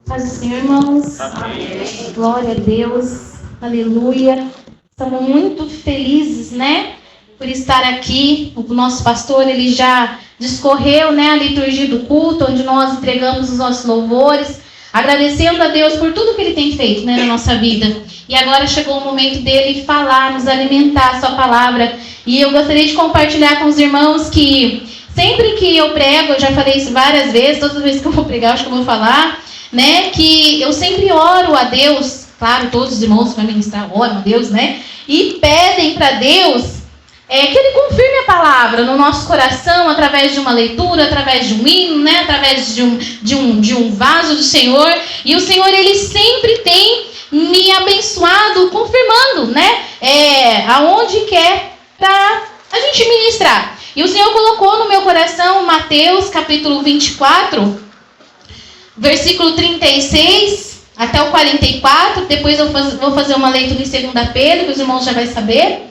Paz do Senhor, irmãos. Amém. Glória a Deus. Aleluia. Estamos muito felizes, né? Por estar aqui. O nosso pastor, ele já discorreu, né? A liturgia do culto, onde nós entregamos os nossos louvores, agradecendo a Deus por tudo que ele tem feito, né, na nossa vida. E agora chegou o momento dele falar, nos alimentar a sua palavra. E eu gostaria de compartilhar com os irmãos que sempre que eu prego, eu já falei isso várias vezes, todas as vezes que eu vou pregar, acho que eu vou falar, né, que eu sempre oro a Deus, claro, todos os irmãos que vão ministrar oram a Deus, né, e pedem para Deus que Ele confirme a palavra no nosso coração, através de uma leitura, através de um hino, né, através de um vaso do Senhor. E o Senhor, Ele sempre tem me abençoado, confirmando, né, aonde quer para a gente ministrar. E o Senhor colocou no meu coração Mateus capítulo 24, versículo 36 até o 44. Depois eu vou fazer uma leitura em 2 Pedro, que os irmãos já vão saber.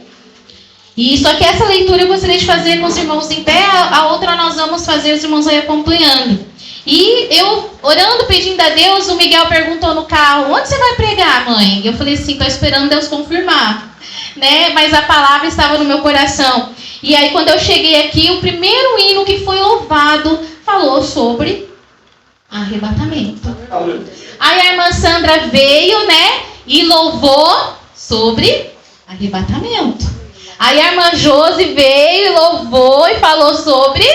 E só que essa leitura eu gostaria de fazer com os irmãos em pé, a outra nós vamos fazer, os irmãos aí acompanhando. E eu, orando, pedindo a Deus, o Miguel perguntou no carro: onde você vai pregar, mãe? Eu falei assim: estou esperando Deus confirmar, né? Mas a palavra estava no meu coração. E aí quando eu cheguei aqui, o primeiro hino que foi louvado falou sobre arrebatamento. Aí a irmã Sandra veio, né, e louvou sobre arrebatamento. Aí a irmã Josi veio, louvou e falou sobre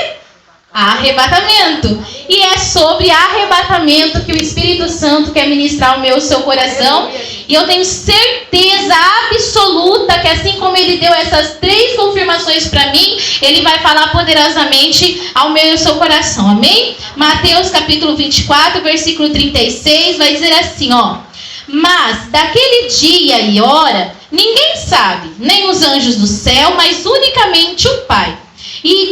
arrebatamento. E é sobre arrebatamento que o Espírito Santo quer ministrar ao meu e seu coração. E eu tenho certeza absoluta que assim como ele deu essas 3 confirmações para mim, ele vai falar poderosamente ao meu e ao seu coração. Amém? Mateus capítulo 24, versículo 36, vai dizer assim, ó: mas daquele dia e hora ninguém sabe, nem os anjos do céu, mas unicamente o Pai. E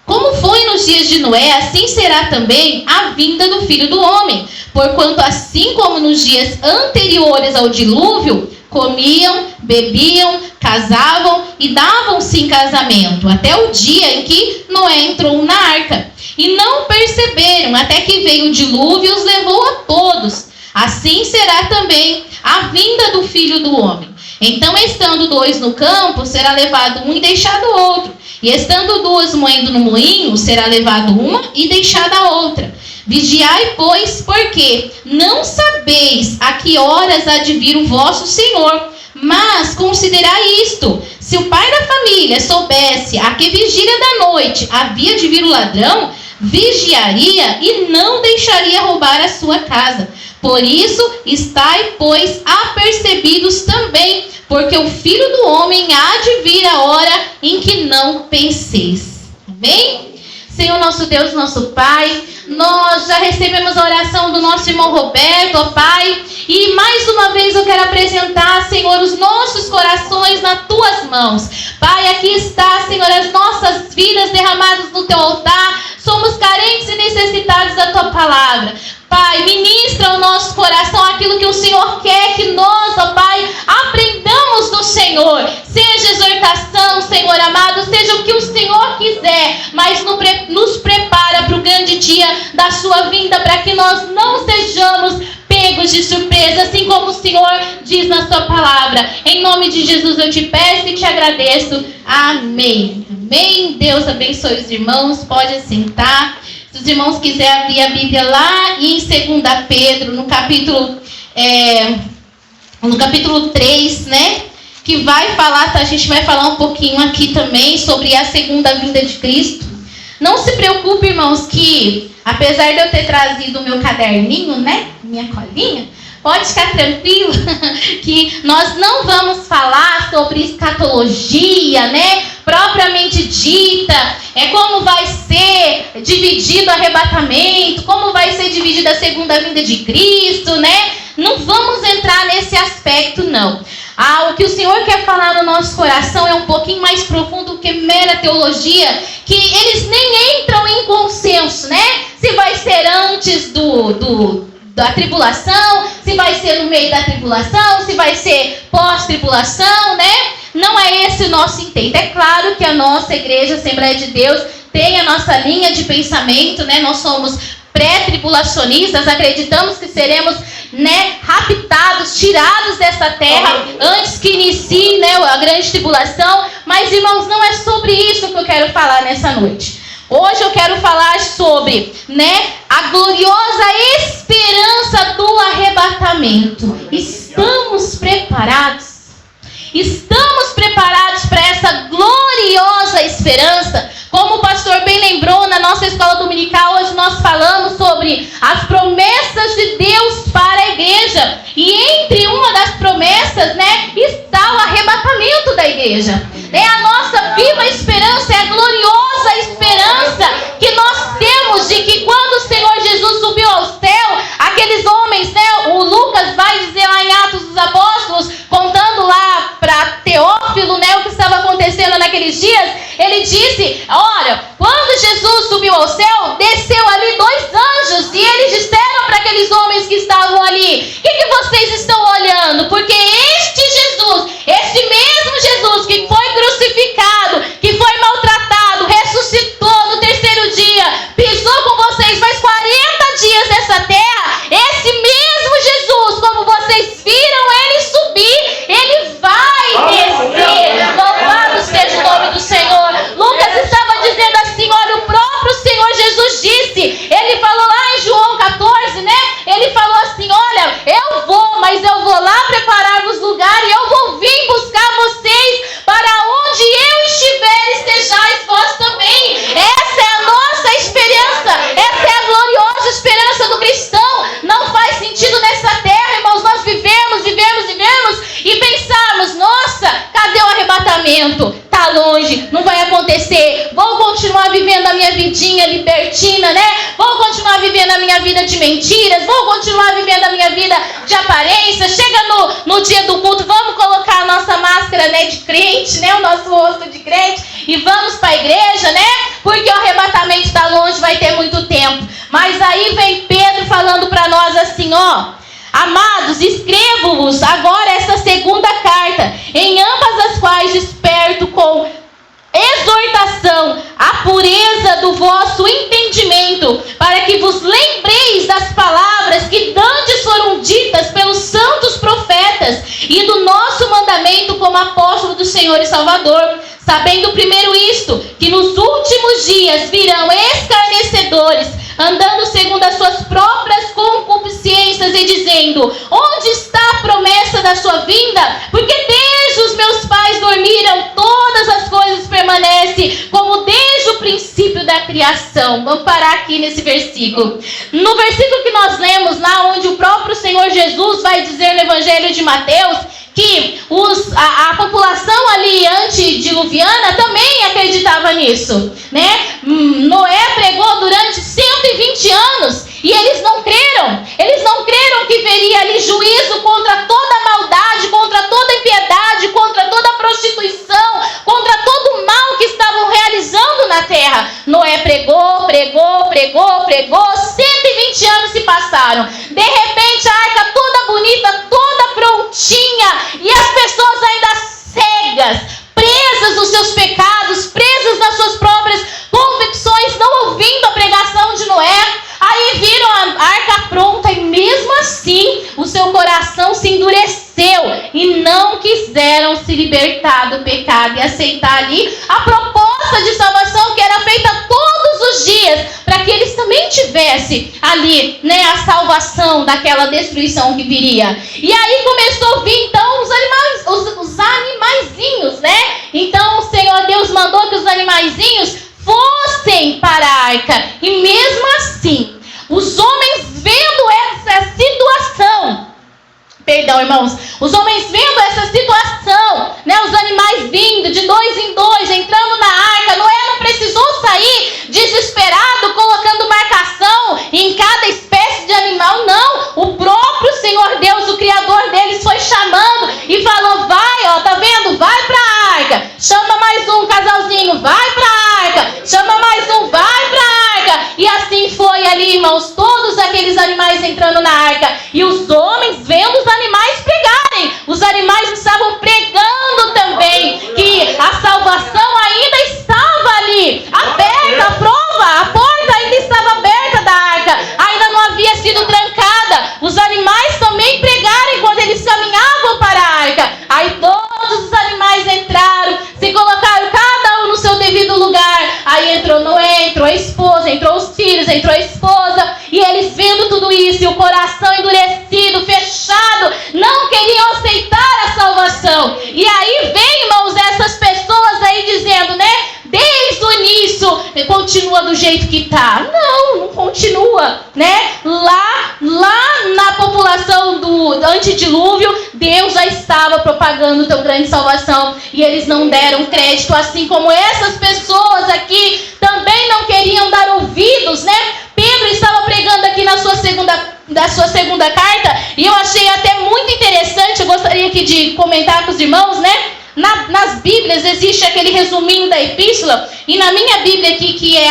como foi nos dias de Noé, assim será também a vinda do Filho do Homem. Porquanto assim como nos dias anteriores ao dilúvio, comiam, bebiam, casavam e davam-se em casamento, até o dia em que Noé entrou na arca. E não perceberam, até que veio o dilúvio e os levou a todos. Assim será também a vinda do Filho do Homem. Então, estando 2 no campo, será levado um e deixado outro. E estando 2 moendo no moinho, será levado uma e deixada a outra. Vigiai, pois, porque não sabeis a que horas há de vir o vosso Senhor. Mas considerai isto: se o pai da família soubesse a que vigília da noite havia de vir o ladrão, vigiaria e não deixaria roubar a sua casa. Por isso, estai, pois, apercebidos também, porque o Filho do Homem há de vir a hora em que não penseis. Amém? Senhor nosso Deus, nosso Pai, nós já recebemos a oração do nosso irmão Roberto, ó Pai, e mais uma vez eu quero apresentar, Senhor, os nossos corações nas Tuas mãos. Pai, aqui está, Senhor, as nossas vidas derramadas no Teu altar. Somos carentes e necessitados da Tua palavra. Pai, ministra ao nosso coração aquilo que o Senhor quer que nós, ó Pai, aprendamos do Senhor. Seja exortação, Senhor amado, seja o que o Senhor quiser, mas nos prepara para o grande dia da sua vinda, para que nós não sejamos pegos de surpresa, assim como o Senhor diz na sua palavra. Em nome de Jesus eu te peço e te agradeço. Amém. Amém. Deus abençoe os irmãos. Pode assentar. Se os irmãos quiserem abrir a Bíblia lá em 2 Pedro, no capítulo 3, né? Que vai falar, tá? A gente vai falar um pouquinho aqui também sobre a segunda vinda de Cristo. Não se preocupe, irmãos, que apesar de eu ter trazido o meu caderninho, né? Minha colinha, pode ficar tranquilo que nós não vamos falar sobre escatologia, né? Propriamente dita, como vai ser dividido o arrebatamento, como vai ser dividida a segunda vinda de Cristo, né? Não vamos entrar nesse aspecto, não. O que o Senhor quer falar no nosso coração é um pouquinho mais profundo que mera teologia, que eles nem entram em consenso, né? Se vai ser antes da tribulação, se vai ser no meio da tribulação, se vai ser pós-tribulação, né? Não é esse o nosso intento. É claro que a nossa igreja, Assembleia de Deus, tem a nossa linha de pensamento, né? Nós somos pré-tribulacionistas, acreditamos que seremos, raptados, tirados dessa terra antes que inicie, a grande tribulação. Mas, irmãos, não é sobre isso que eu quero falar nessa noite. Hoje eu quero falar sobre, a gloriosa esperança do arrebatamento. Estamos preparados? Estamos preparados para essa gloriosa esperança? Como o pastor bem lembrou, na nossa escola dominical, hoje nós falamos sobre as promessas de Deus para a igreja. E entre uma das promessas, está o arrebatamento da igreja. A nossa viva esperança, é a gloriosa esperança que nós temos de que quando o Senhor Jesus subiu ao céu, aqueles homens, o Lucas vai dizer lá em Atos dos Apóstolos, contando lá para Teófilo, o que estava acontecendo naqueles dias, ele disse, olha, quando Jesus subiu ao céu, desceu ali 2 anjos, e eles disseram para aqueles homens que estavam ali, o que vocês estão olhando? Porque este Jesus, esse mesmo Jesus que foi crucificado, que foi maltratado, ressuscitou no 3º dia, pisou com vocês mais 40 dias nessa terra, esse mesmo Jesus, como vocês viram ele subir, ele vai descer. Louvado seja o nome do Senhor. Lucas estava dizendo assim, olha, o próprio Senhor Jesus disse, ele falou lá em João 14, ele falou assim, olha, eu vou, mas eu vou lá preparar-vos lugar e eu vou vir buscar vocês para onde eu estiver, estejais vós também. Essa é a nossa esperança, essa é a gloriosa esperança do cristão. Não faz sentido nessa terra, irmãos, nós vivemos e pensarmos, nossa, cadê o arrebatamento? Tá longe, não vai acontecer, vou continuar vivendo a minha vidinha libertina, vou continuar vivendo a minha vida de mentiras, vou continuar vivendo a minha vida de aparência. Chega no dia do culto, vamos colocar a nossa máscara, de crente, o nosso rosto de crente, e vamos para a igreja, porque o arrebatamento está longe, vai ter muito tempo. Mas aí vem Pedro falando para nós assim, amados, escrevo-vos agora essa segunda carta, em ambas as quais desperto com exortação a pureza do vosso entendimento, para que vos lembreis das palavras que dantes foram ditas pelos santos profetas e do nosso mandamento como apóstolo do Senhor e Salvador, sabendo primeiro isto, que nos últimos dias virão escarnecedores, andando segundo as suas próprias concupiscências e dizendo, onde está a promessa da sua vinda? Porque desde os meus pais dormiram, todas as coisas permanecem como desde o princípio da criação. Vamos parar aqui nesse versículo. No versículo que nós lemos lá, onde o próprio Senhor Jesus vai dizer no Evangelho de Mateus, que a população ali antediluviana também acreditava nisso, Noé pregou durante 120 anos e eles não creram que veria ali juízo contra toda a maldade, contra toda a impiedade, contra toda a prostituição, contra todo o mal que estavam realizando na terra. Noé pregou, 120 anos se passaram, de repente a arca toda bonita, toda prontinha, e as pessoas ainda cegas, presas nos seus pecados, presas nas suas próprias convicções, não ouvindo a pregação de Noé. Aí viram a arca pronta e mesmo assim o seu coração se endureceu e não quiseram se libertar do pecado e aceitar ali a proposta de salvação que era feita todos os dias, para que eles também tivessem ali, a salvação daquela destruição que viria. E aí começou a vir então os animaizinhos, Então o Senhor Deus mandou que os animaizinhos fossem para a arca. E mesmo assim, os homens vendo essa situação, os homens vendo essa situação, os animais vindo de 2 em 2, entrando na arca, Noé não precisou sair desesperado, colocando marcação em cada espécie de animal, não. O próprio Senhor Deus, o Criador deles, foi chamando e falou, vai, tá vendo? Vai para a arca, chama mais um casalzinho, vai para a arca, chama mais um, vai para a arca. E assim foi ali, irmãos, todos aqueles animais entrando na arca, e os homens vendo os animais pregarem, os animais estavam pregando também que a salvação ainda estava ali, aberta, a porta ainda estava aberta da arca, entrou a esposa, e eles vendo tudo isso, e o coração endurecido, fechado, não queriam aceitar a salvação. E aí vem, irmãos, essas pessoas aí dizendo, né? Desde o início, continua do jeito que está. Não continua, né? Lá na população do antedilúvio, Deus já estava propagando tão grande salvação, e eles não deram crédito, assim como essas pessoas aqui também não queriam dar ouvidos, né? Pedro estava pregando aqui na sua segunda carta, e eu achei até muito interessante, eu gostaria aqui de comentar com os irmãos, né? Nas Bíblias existe aquele resuminho da epístola, e na minha Bíblia aqui, que é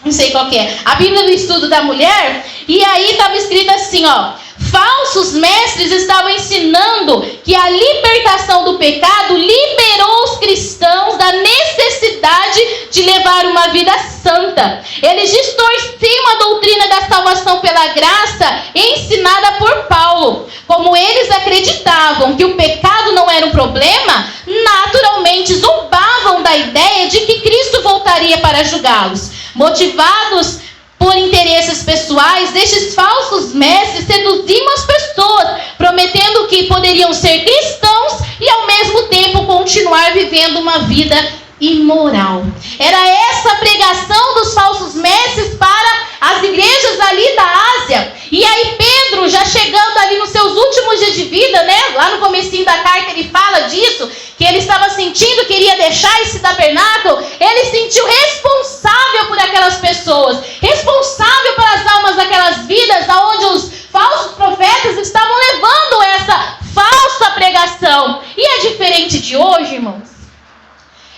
não sei qual que é, a Bíblia do Estudo da Mulher, e aí estava escrito assim, ó: falsos mestres estavam ensinando que a libertação do pecado liberou os cristãos da necessidade de levar uma vida santa. Eles distorciam a doutrina da salvação pela graça ensinada por Paulo. Como eles acreditavam que o pecado não era um problema, naturalmente zombavam da ideia de que Cristo voltaria para julgá-los. Motivados por interesses pessoais, estes falsos mestres seduziam as pessoas, prometendo que poderiam ser cristãos e ao mesmo tempo continuar vivendo uma vida imoral. Era essa a pregação dos falsos mestres para as igrejas ali da Ásia. E aí Pedro, já chegando ali nos seus últimos dias de vida, né? Lá no comecinho da carta ele fala disso, que ele estava sentindo que iria deixar esse tabernáculo. Ele sentiu responsável por aquelas pessoas, responsável pelas almas daquelas vidas aonde os falsos profetas estavam levando essa falsa pregação. E é diferente de hoje, irmãos?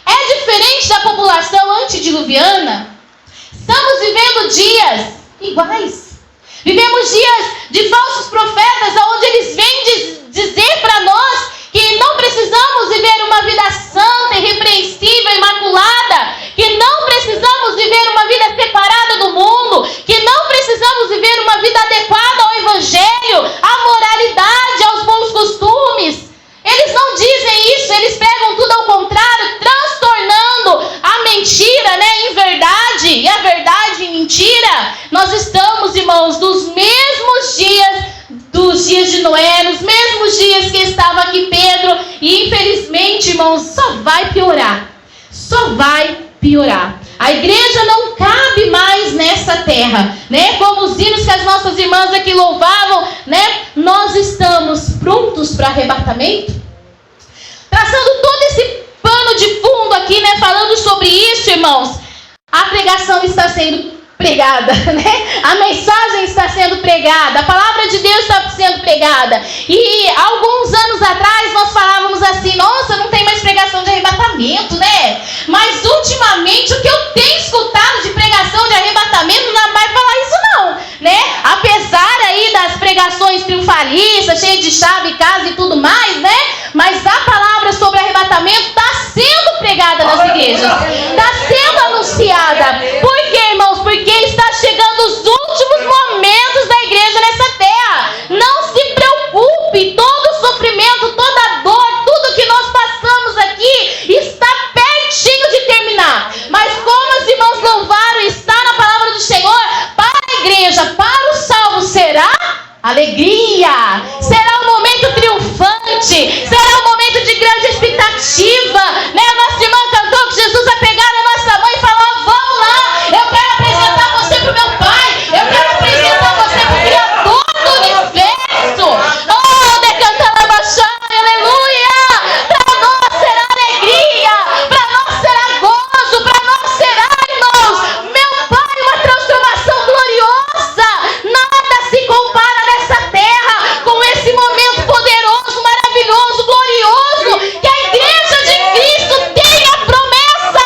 É diferente da população antediluviana? Estamos vivendo dias iguais. Vivemos dias de falsos profetas, onde eles vêm dizer para nós que não precisamos viver uma vida santa, irrepreensível, imaculada, que não precisamos viver uma vida separada do mundo, que não precisamos viver uma vida adequada ao Evangelho, à moralidade, aos bons costumes. Eles não dizem isso, eles pegam tudo ao contrário, transtornando a mentira, né, em verdade, e a verdade em mentira. Nós estamos, irmãos, nos mesmos dias dos dias de Noé, nos mesmos dias que estava aqui Pedro, e infelizmente, irmãos, só vai piorar. Só vai piorar. A igreja não cabe mais nessa terra, né? Como os hinos que as nossas irmãs aqui louvavam, né? Nós estamos prontos para arrebatamento? Traçando todo esse pano de fundo aqui, né? Falando sobre isso, irmãos, a pregação está sendo pregada, né? A mensagem está sendo pregada, a palavra de Deus está sendo pregada. E alguns anos atrás nós falávamos assim: nossa, não tem mais pregação de arrebatamento, né? Mas ultimamente o que eu tenho escutado de pregação de arrebatamento não vai falar isso não, né? Apesar aí das pregações triunfalistas, cheias de chave, casa e tudo mais, né? Mas a palavra sobre arrebatamento está sendo pregada nas igrejas, está sendo anunciada. Por quê, irmãos? Porque está chegando os últimos momentos da igreja nessa terra. Não se preocupe, todo o sofrimento, toda a dor, tudo que nós passamos aqui está pertinho de terminar. Mas como os irmãos louvaram, está na palavra do Senhor, para a igreja, para o salvo será alegria, será um momento triunfante, será um momento de grande expectativa, né? A nossa irmã cantou que Jesus vai pegar a nossa mãe e falar: vamos lá, eu quero apresentar você para o meu Pai, eu quero apresentar você para o Criador do Universo. Oh, decantando a baixada, aleluia! Para nós será alegria, para nós será gozo, para nós será, irmãos, meu Pai, uma transformação gloriosa. Nada se compara nessa terra com esse momento poderoso, maravilhoso, glorioso, que a igreja de Cristo tem a promessa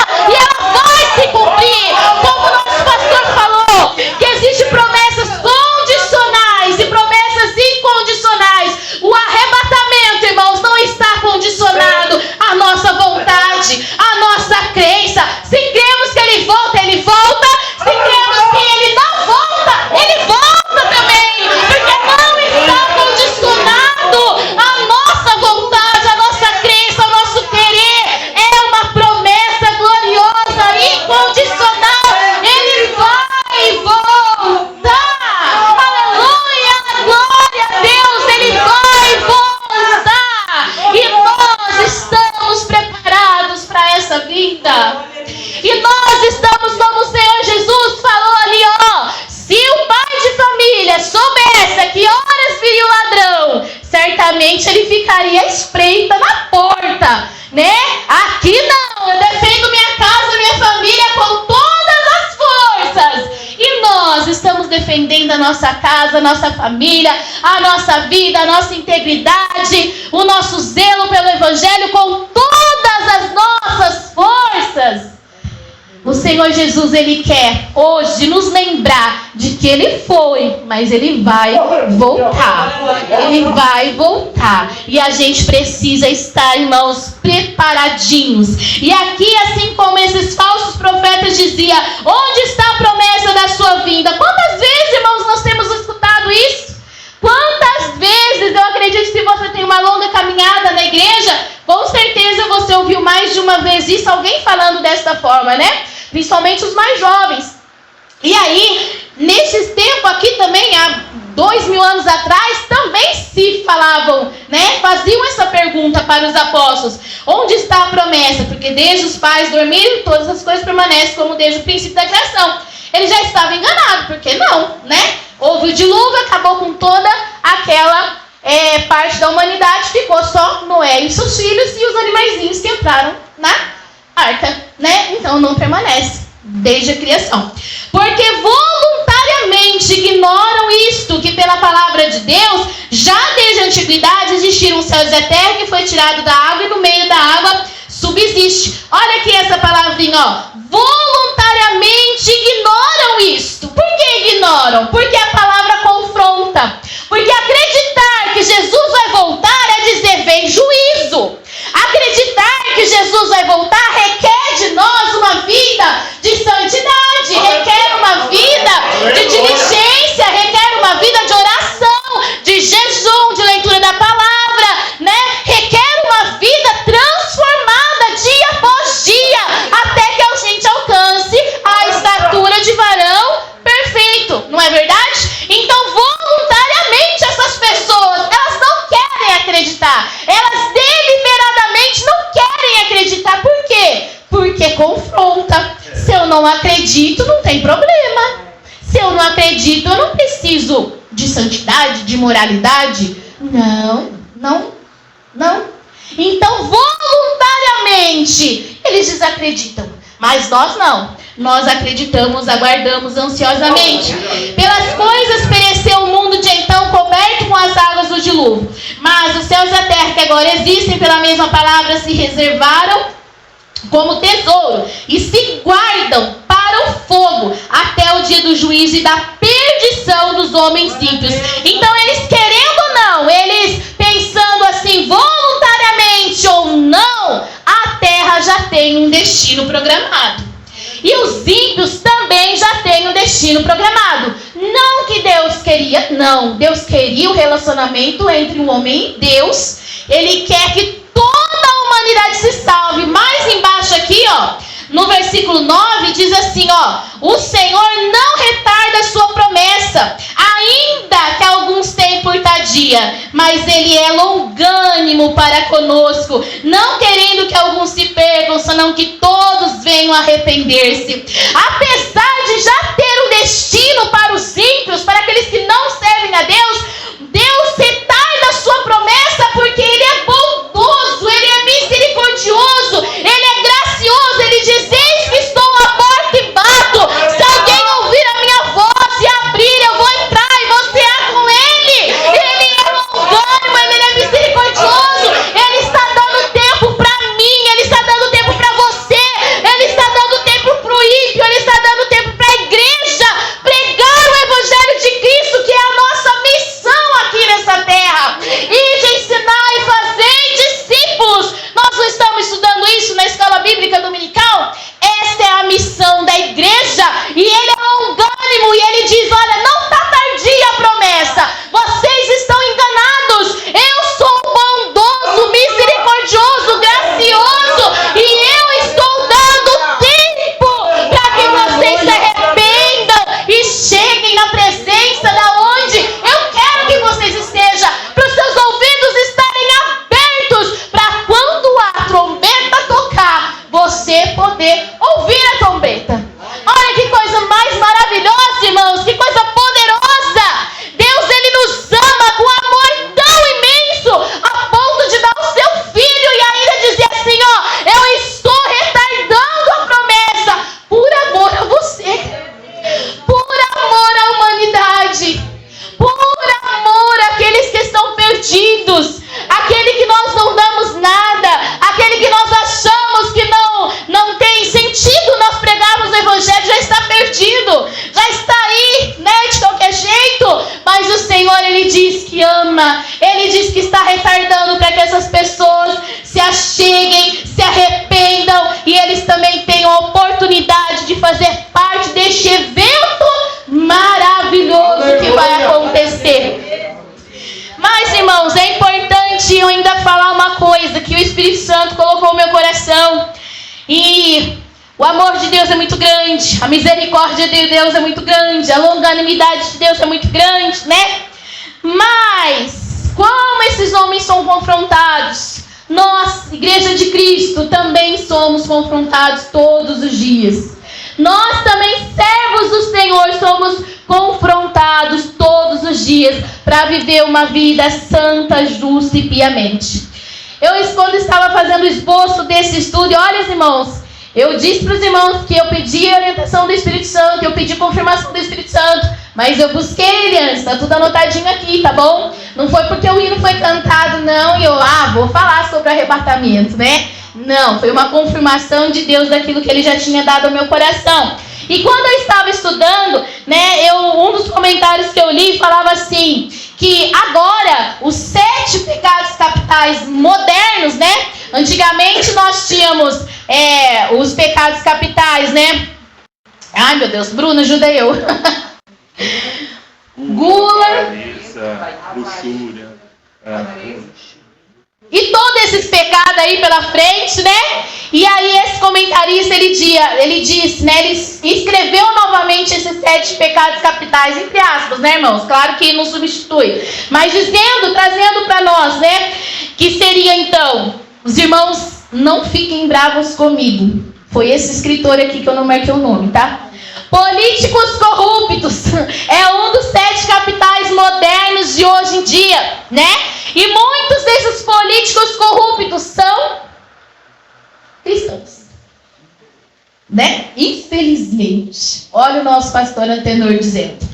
ficaria à espreita na porta, né? Aqui não, eu defendo minha casa, minha família com todas as forças. E nós estamos defendendo a nossa casa, a nossa família, a nossa vida, a nossa integridade, o nosso zelo pelo Evangelho com todas as nossas forças. O Senhor Jesus, Ele quer hoje nos lembrar de que Ele foi, mas Ele vai voltar. Ele vai voltar. E a gente precisa estar, irmãos, preparadinhos. E aqui, assim como esses falsos profetas diziam, onde está a promessa da sua vinda? Quantas vezes, irmãos, nós temos escutado isso? Quantas vezes, eu acredito que se você tem uma longa caminhada na igreja, com certeza você ouviu mais de uma vez isso, alguém falando dessa forma, né? Principalmente os mais jovens. E aí, nesses tempos aqui também, há 2000 anos atrás, também se falavam, né? Faziam essa pergunta para os apóstolos: onde está a promessa? Porque desde os pais dormiram, todas as coisas permanecem como desde o princípio da criação. Ele já estava enganado, porque não, né? Houve o dilúvio, acabou com toda aquela parte da humanidade, ficou só Noé e seus filhos e os animaizinhos que entraram na arca, né? Então não permanece desde a criação. Porque voluntariamente ignoram isto, que pela palavra de Deus, já desde a antiguidade existiram os céus e a terra, que foi tirado da água e no meio da água subsiste. Olha aqui essa palavrinha, ó. Voluntariamente ignoram isto. Por que ignoram? Porque a palavra confronta. Porque acreditar que Jesus vai voltar é dizer, vem juízo. Acreditar que Jesus vai voltar requer de nós uma vida de santidade, requer uma vida de diligência, requer uma vida de oração, de jejum, de leitura da palavra, né? Requer uma vida transformada dia após dia, até que a gente alcance a estatura de varão perfeito, não é verdade? Então, voluntariamente, essas pessoas, elas não querem acreditar, elas deliberadamente não querem acreditar. Por quê? Porque confronta. Se eu não acredito, não tem problema. Se eu não acredito, eu não preciso de santidade, de moralidade. Não. Então, voluntariamente, eles desacreditam. Mas nós não. Nós acreditamos, aguardamos ansiosamente. Pelas coisas pereceu o mundo de então, coberto com as águas do dilúvio. Mas os céus e a terra que agora existem, pela mesma palavra, se reservaram como tesouro e se guardam para o fogo até o dia do juízo e da perdição dos homens ímpios. Então, eles querendo ou não, eles pensando assim, voluntariamente ou não, a terra já tem um destino programado. E os ímpios também já têm um destino programado. Não que Deus queria, não. Deus queria o relacionamento entre o homem e Deus. Ele quer que toda a humanidade se salve. Mais embaixo aqui, ó, no versículo 9, diz assim, ó: o Senhor não retarda a sua promessa, ainda que alguns tenham por tardia, mas Ele é longânimo para conosco, não querendo que alguns se percam, senão que todos venham a arrepender-se. Apesar de já ter um destino para os ímpios, para aqueles que não servem a Deus, Deus retarda a sua promessa porque Ele é bondoso, Ele é misericordioso, Ele é gracioso. Ele diz: eis que estou à porta e bato. Se alguém ouvir a minha voz e abrir, eu vou entrar e vou cear com Ele. Ele é longânimo, Ele é misericordioso. Ele está dando tempo para mim, Ele está dando tempo para você, Ele está dando tempo para o ímpio, Ele está dando tempo alma. Ele diz que está retardando para que essas pessoas se acheguem, se arrependam e eles também tenham a oportunidade de fazer parte deste evento maravilhoso que vai acontecer. Mas, irmãos, é importante eu ainda falar uma coisa que o Espírito Santo colocou no meu coração. E o amor de Deus é muito grande, a misericórdia de Deus é muito grande, a longanimidade de Deus é muito grande, né? Mas, como esses homens são confrontados, nós, Igreja de Cristo, também somos confrontados todos os dias. Nós também, servos do Senhor, somos confrontados todos os dias para viver uma vida santa, justa e piamente. Quando estava fazendo o esboço desse estudo, olha, irmãos, eu disse para os irmãos que eu pedi a orientação do Espírito Santo, eu pedi confirmação do Espírito Santo, mas eu busquei ele antes, está tudo anotadinho aqui, tá bom? Não foi porque o hino foi cantado, não, e eu, vou falar sobre arrebatamento, né? Não, foi uma confirmação de Deus daquilo que ele já tinha dado ao meu coração. E quando eu estava estudando, né, um dos comentários que eu li falava assim, que agora os 7 pecados capitais modernos, né? Antigamente nós tínhamos os pecados capitais, né? Ai, meu Deus, Bruna, ajuda eu. Gula, luxúria, e todos esses pecados aí pela frente, né? E aí esse comentarista, ele disse, né? Ele escreveu novamente esses 7 pecados capitais, entre aspas, né, irmãos? Claro que não substitui. Mas trazendo para nós, né? Que seria então, os irmãos, não fiquem bravos comigo. Foi esse escritor aqui que eu não marquei o nome, tá? Políticos corruptos é um dos 7 capitais modernos de hoje em dia, né? E muitos desses políticos corruptos são cristãos, né? Infelizmente. Olha o nosso pastor Antenor dizendo.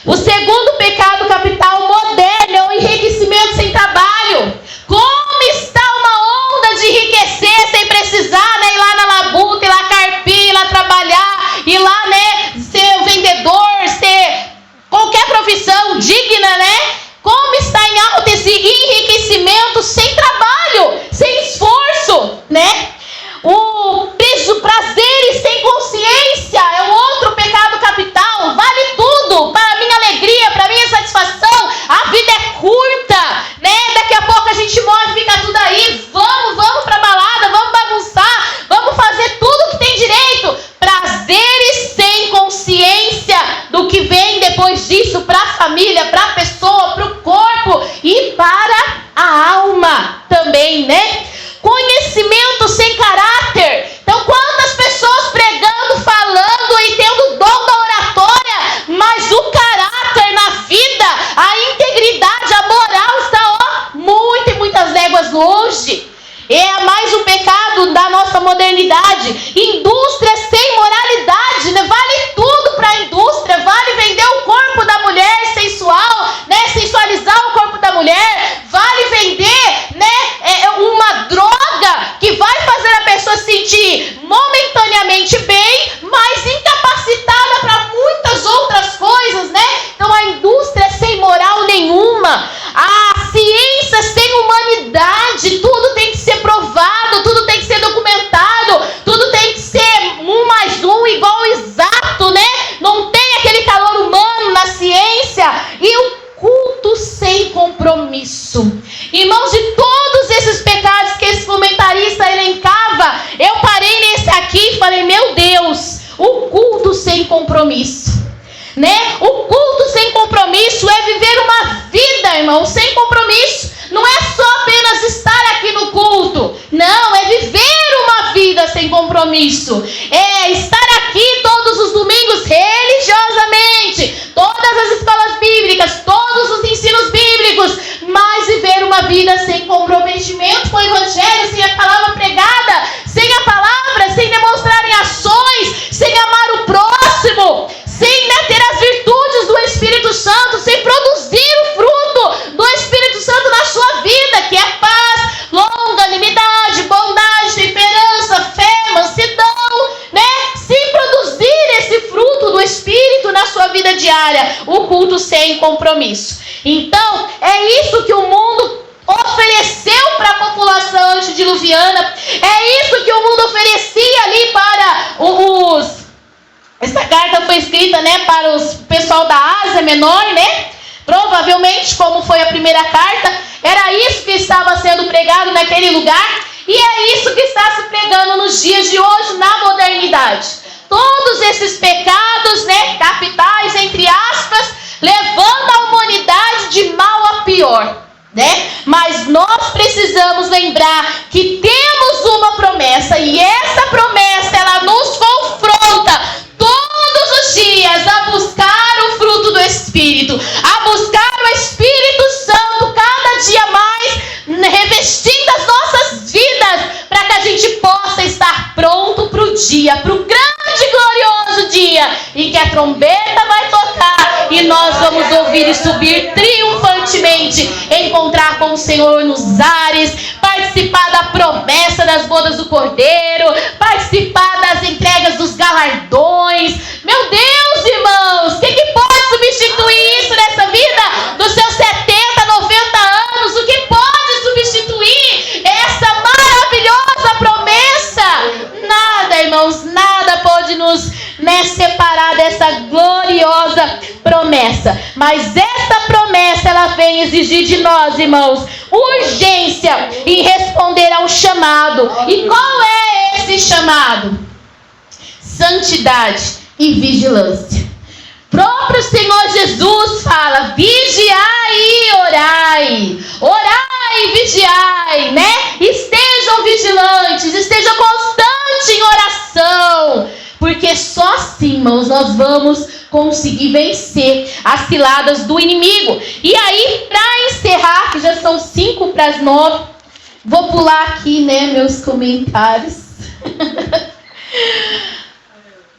O segundo pecado capital moderno é o enriquecimento sem trabalho. Como está uma onda de enriquecer sem precisar, né, ir lá na labuta, ir lá carpir, ir lá trabalhar, ir lá, né, ser vendedor, ser qualquer profissão digna, né? Como está em alta esse enriquecimento sem trabalho, sem esforço, né? O prazer sem consciência é um outro pecado capital. Vale tudo para a minha alegria, para a minha satisfação. A vida é curta, né? Daqui a pouco a gente morre e fica tudo aí. Vamos para balada, vamos bagunçar, vamos fazer tudo que tem direito. Prazeres sem consciência do que vem depois disso para a família, para a pessoa, para o corpo e para a alma também, né? Conhecimento sem caráter. Então, quantas pessoas pregando, falando e tendo o dom da oratória, mas o caráter na vida, a integridade, a moral está muitas léguas longe. É mais um pecado da nossa modernidade. Indústria sem moralidade, né? Vale tudo para a indústria. Vale vender o corpo da mulher sensual, né? Sensualizar o corpo da mulher. Vale vender, né, uma droga que vai fazer a pessoa se sentir momentaneamente bem, mas incapacitada para muitas outras coisas, né? Então a indústria sem moral nenhuma, a ciência sem humanidade, tudo tem que ser provado, tudo tem que ser documentado, tudo tem que ser 1 mais 1 igual exato, né? Não tem aquele calor humano na ciência. E o culto sem compromisso. Irmãos, de todos esses pecados que esse comentarista elencava, eu parei nesse aqui e falei, meu Deus, o culto sem compromisso, né? O culto sem compromisso é viver uma vida, irmão, sem compromisso. Não é só apenas estar aqui no culto. Não, é viver uma vida sem compromisso. É estar aqui todos os domingos religiosamente, todas as escolas bíblicas, todos os ensinos bíblicos, mas viver uma vida sem comprometimento com o evangelho, sem a palavra pregada, sem a palavra, sem demonstrar em ações, sem amar o próximo, sem, né, ter as virtudes do Espírito Santo, sem produzir o fruto do Espírito Santo na sua vida, que é paz, longanimidade, bondade, temperança, fé, mansidão, né? Sem produzir esse fruto do Espírito na sua vida diária. o culto sem compromisso. Então, é isso que o mundo ofereceu para a população antediluviana, é isso que o mundo oferecia ali para os... Essa carta foi escrita, né, para o pessoal da Ásia Menor, né? Provavelmente, como foi a primeira carta, era isso que estava sendo pregado naquele lugar, e é isso que está se pregando nos dias de hoje, na modernidade. Todos esses pecados, né, capitais, entre aspas, levando a humanidade de mal a pior, né? Mas nós precisamos lembrar que temos uma promessa, e essa promessa, ela nos confronta todos os dias a buscar o fruto do Espírito, a buscar o Espírito Santo cada dia mais, revestindo as nossas vidas, para que a gente possa estar pronto para o dia, para o grande e glorioso dia, em que a trombeta vai tocar, e nós vamos ouvir e subir triunfantemente, encontrar com o Senhor nos ares, participar da promessa das bodas do Cordeiro, participar das entregas dos galardões. Meu Deus, irmãos, o que pode substituir isso nessa vida? Dos seus 70, 90 anos, o que pode substituir essa maravilhosa promessa? Nada, irmãos, nada pode nos, né, separar dessa gloriosa promessa. Mas essa promessa, ela vem exigir de nós, irmãos, urgência em responder ao chamado. E qual é esse chamado? Santidade e vigilância. Próprio Senhor Jesus fala: vigiai e orai. Orai e vigiai, né? Estejam vigilantes, estejam constantes em oração. Porque só assim, irmãos, nós vamos conseguir vencer as ciladas do inimigo. E aí, para encerrar, que já são 8:55, vou pular aqui, né, meus comentários.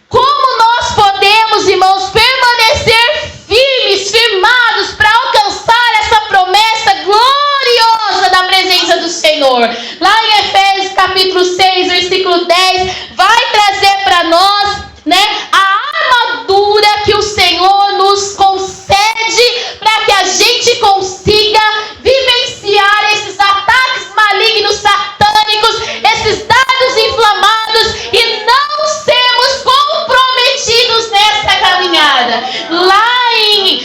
Como nós podemos, irmãos, permanecer firmes, firmados, para alcançar essa promessa gloriosa da presença do Senhor? Lá em Efésios capítulo 6, versículo 10, vai trazer para nós, né, a armadura que o Senhor nos concede para que a gente consiga vivenciar esses ataques malignos, satânicos, esses dardos inflamados, e não sermos comprometidos nessa caminhada. Lá em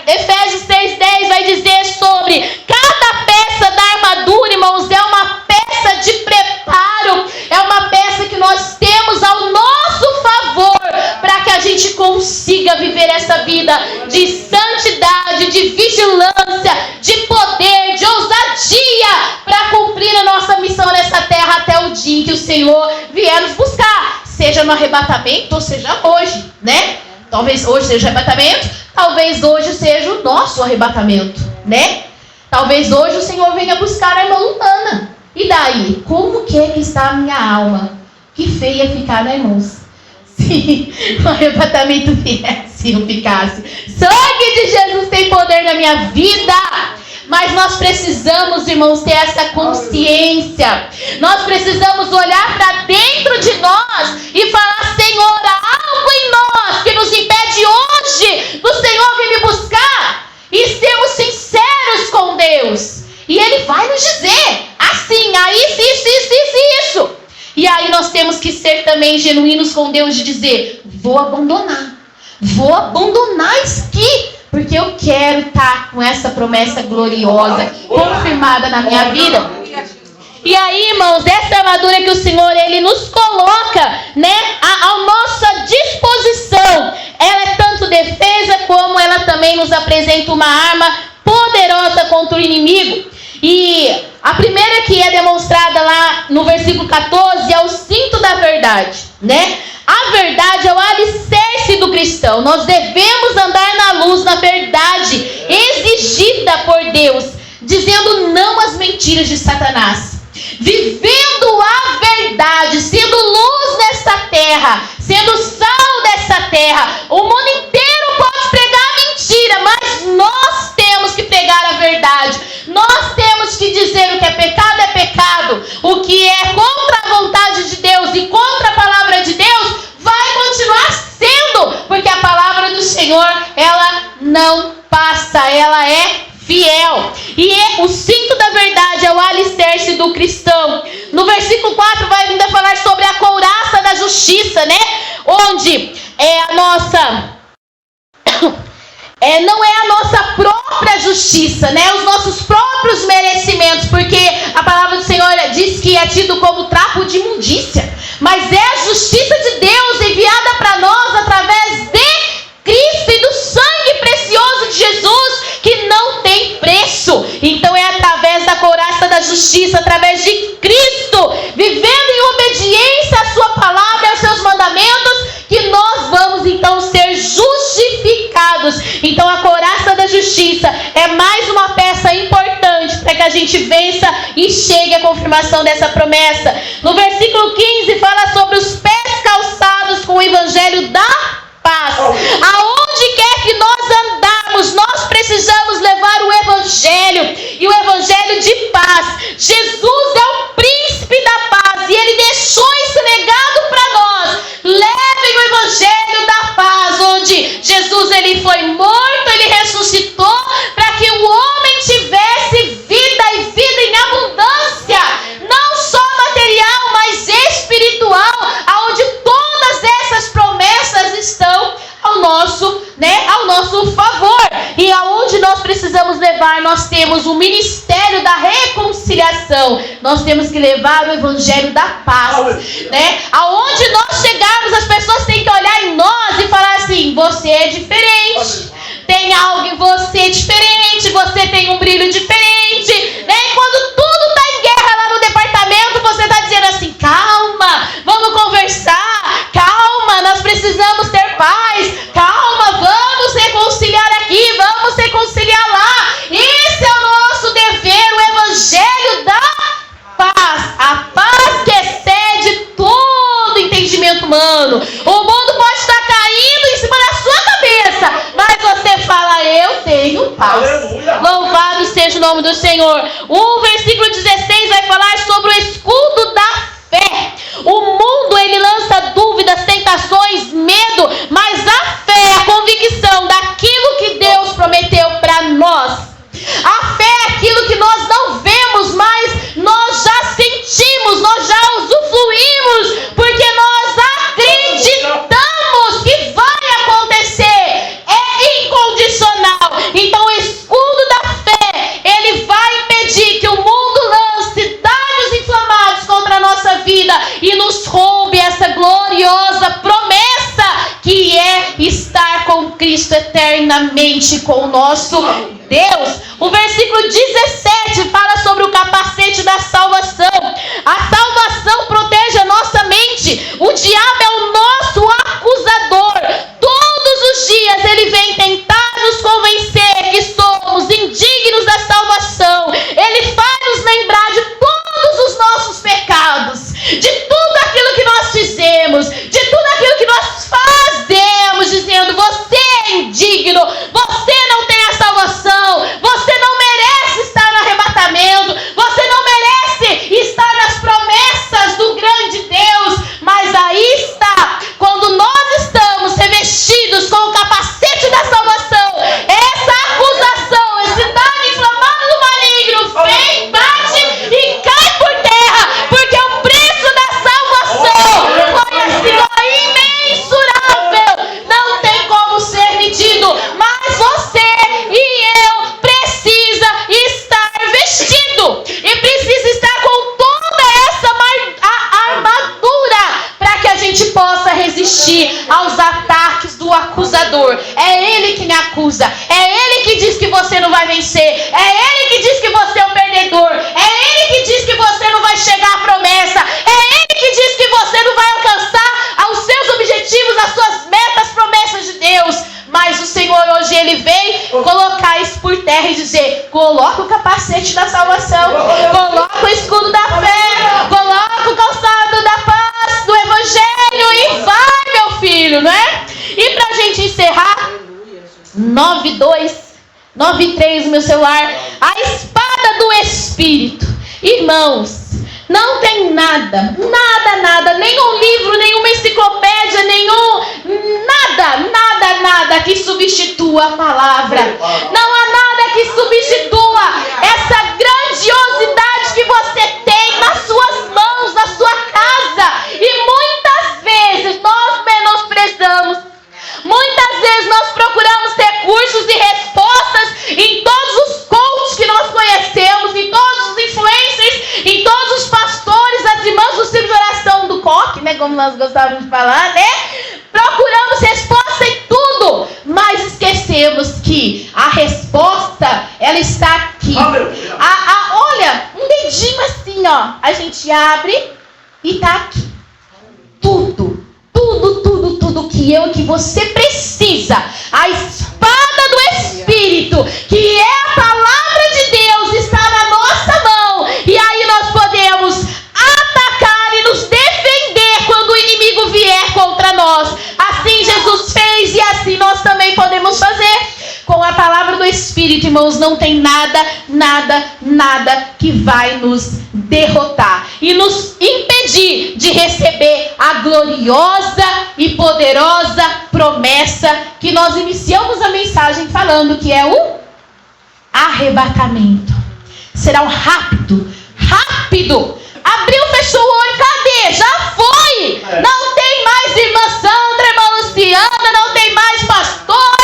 Efésios 6:10 vai dizer sobre cada peça da armadura, irmãos, é uma peça de preparo, é uma peça que nós temos ao nosso favor, para que a gente consiga viver essa vida de santidade, de vigilância, de poder, de ousadia, para cumprir a nossa missão nessa terra até o dia em que o Senhor vier nos buscar, seja no arrebatamento ou seja hoje, né? Talvez hoje seja o arrebatamento, talvez hoje seja o nosso arrebatamento, né? Talvez hoje o Senhor venha buscar a irmã Lutana. E daí? Como que está a minha alma? Que feia ficar, né, irmãos? Se o arrebatamento viesse, eu ficasse. Sangue de Jesus tem poder na minha vida. Mas nós precisamos, irmãos, ter essa consciência. Nós precisamos olhar para dentro de nós e falar: Senhor, há algo em nós que nos impede hoje do Senhor vir me buscar. E sermos sinceros com Deus. E Ele vai nos dizer assim: isso. E aí nós temos que ser também genuínos com Deus, de dizer: vou abandonar isso aqui, porque eu quero estar com essa promessa gloriosa confirmada na minha vida. E aí, irmãos, essa armadura que o Senhor, Ele nos coloca, né, à nossa disposição, ela é tanto defesa, como ela também nos apresenta uma arma poderosa contra o inimigo. E a primeira que é demonstrada lá no versículo 14 é o cinto da verdade, né? A verdade é o alicerce do cristão. Nós devemos andar na luz, na verdade exigida por Deus, dizendo não às mentiras de Satanás, vivendo a verdade, sendo luz nessa terra, sendo sal dessa terra. O mundo inteiro pode pregar mentira, mas nós temos que pregar a verdade. Nós temos que dizer: o que é pecado, o que é contra a vontade de Deus e contra a palavra de Deus, vai continuar sendo, porque a palavra do Senhor, ela não passa, ela é fiel. E o cinto da verdade é o alicerce do cristão. No versículo 4 vai ainda falar sobre a couraça da justiça, né? Onde é a nossa... não é a nossa própria justiça, né? Os nossos próprios merecimentos, porque a palavra do Senhor diz que é tido como trapo de imundícia, mas é a justiça de Deus enviada para nós através de Cristo e do sangue precioso de Jesus, que não tem preço. Então é através da couraça da justiça, através de Cristo, vivendo em obediência à sua palavra e aos seus mandamentos, que nós vamos então ser justificados. Então a couraça da justiça é mais uma peça importante para que a gente vença e chegue à confirmação dessa promessa. No versículo 15 fala sobre os pés calçados com o evangelho da paz. Aonde quer que nós andarmos, nós precisamos levar o evangelho, e o evangelho de paz. Jesus é o príncipe da paz, e ele deixou esse legado para nós. Levem o evangelho da paz, onde Jesus ele foi morto, ele ressuscitou para que o homem tivesse vida e vida em abundância, não só material, mas espiritual, aonde todas essas promessas estão ao nosso favor. E aonde nós precisamos levar, nós temos o ministério da reconciliação, nós temos que levar o evangelho da paz, né? Aonde nós chegarmos, as pessoas têm que olhar em nós e falar assim: você é diferente, tem algo em você diferente, você tem um brilho diferente, né? E quando tudo está em guerra lá no departamento, você está dizendo assim: calma, vamos conversar, calma, nós precisamos ter paz, calma, vamos reconciliar aqui, vamos reconciliar lá. Esse é o nosso dever, o evangelho da paz, a paz que excede todo entendimento humano. O mundo pode estar caindo em cima da sua cabeça, mas você fala: eu tenho paz. Aleluia. Louvado seja o nome do Senhor. O versículo 16 vai falar sobre o escudo da fé. O mundo ele lança dúvidas, tentações, medo, mas a fé é a convicção daquilo que Deus prometeu para nós. A fé é aquilo que nós não vemos, mas nós já sentimos, nós já usufruímos, porque nós acreditamos que vai acontecer. É incondicional. Então o escudo da fé, ele vai impedir que o mundo lance dados inflamados contra a nossa vida e nos roube essa gloriosa promessa que é estar com Cristo eternamente com o nosso Deus. O versículo 17 fala sobre o capacete da salvação. A salvação protege a nossa mente. O diabo é o nosso acusador. Todos os dias ele vem tentar nos convencer que somos indignos da salvação. Ele faz nos lembrar de todos os nossos pecados, de tudo aquilo que nós fizemos, de tudo aquilo que nós fazemos, dizendo: você é indigno, você não tem a salvação, você não merece estar no arrebatamento, você não merece estar nas promessas do grande Deus. Mas aí está, quando nós estamos revestidos com o capacete da salvação, essa acusação, esse dado inflamado do maligno vem, bate e cai por terra, porque o preço da salvação foi assim, ó, imensurável, não tem como ser medido. Mas você e eu precisa estar vestido e precisa estar com toda essa armadura para que a gente possa resistir aos ataques do acusador. É ele que me acusa, é ele que diz que você não vai vencer, é ele que diz que você é um perdedor, é ele que diz que você não vai chegar à promessa, é ele que diz que você não vai alcançar os seus objetivos, as suas metas, promessas de Deus. Mas o Senhor hoje ele vem colocar isso por terra e dizer: coloca o capacete da salvação, coloca o escudo da fé, coloca o calçado da paz, do evangelho, e vai, meu filho, não é? E pra gente encerrar, 9:3 no meu celular, a espada do Espírito. Irmãos, Não tem nada, nenhum livro, nenhuma enciclopédia, nada que substitua a palavra. Não há nada que substitua essa grandiosidade que você tem nas suas mãos, na sua casa. E muitas vezes nós menosprezamos. Muitas vezes nós procuramos recursos e respostas em todos os coaches que nós conhecemos, em todos os influencers, em todos os pastores, as irmãs do círculo de oração do coque, né? Como nós gostávamos de falar, né? Procuramos resposta em tudo, mas esquecemos que a resposta, ela está aqui. Olha, um dedinho assim, ó. A gente abre e está aqui. Tudo que eu e que você precisa. A espada do Espírito, que é a palavra de Deus, está na nossa mão. E aí nós podemos atacar e nos defender quando o inimigo vier contra nós. Assim Jesus fez e assim nós também podemos fazer. Com a palavra do Espírito, irmãos, não tem nada que vai nos derrotar e nos impedir de receber a gloriosa e poderosa promessa que nós iniciamos a mensagem falando, que é o arrebatamento. Será um rápido. Abriu, fechou o olho, cadê? Já foi! Não tem mais irmã Sandra, irmã Luciana, não tem mais pastor.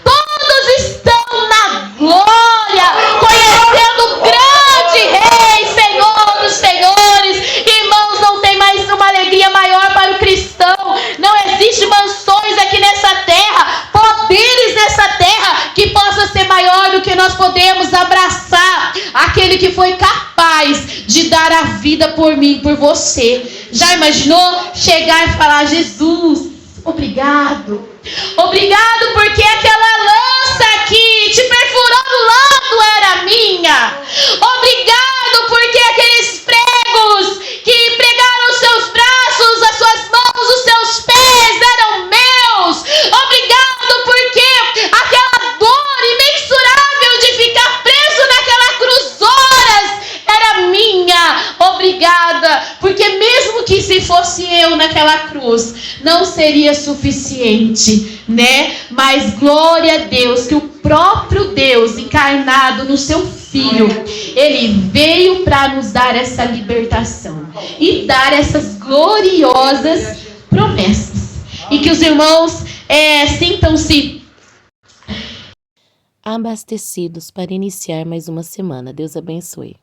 Todos estão na glória, conhecendo o grande Rei, Senhor dos Senhores. Irmãos, não tem mais uma alegria maior para o cristão. Não existe mansões aqui nessa terra, poderes nessa terra que possa ser maior do que nós podemos abraçar aquele que foi capaz de dar a vida por mim, por você. Já imaginou chegar e falar: Jesus, obrigado porque aquela lança que te perfurou do lado era minha. Obrigado porque aqueles pregos que pregaram os seus braços, as suas mãos, os seus pés eram meus. Obrigado porque aquela dor imensurável de ficar preso naquela cruz horas era minha. Obrigada, porque mesmo que se fosse eu naquela cruz, não seria suficiente, né? Mas glória a Deus, que o próprio Deus encarnado no seu Filho, Ele veio para nos dar essa libertação e dar essas gloriosas promessas. E que os irmãos sintam-se abastecidos para iniciar mais uma semana. Deus abençoe.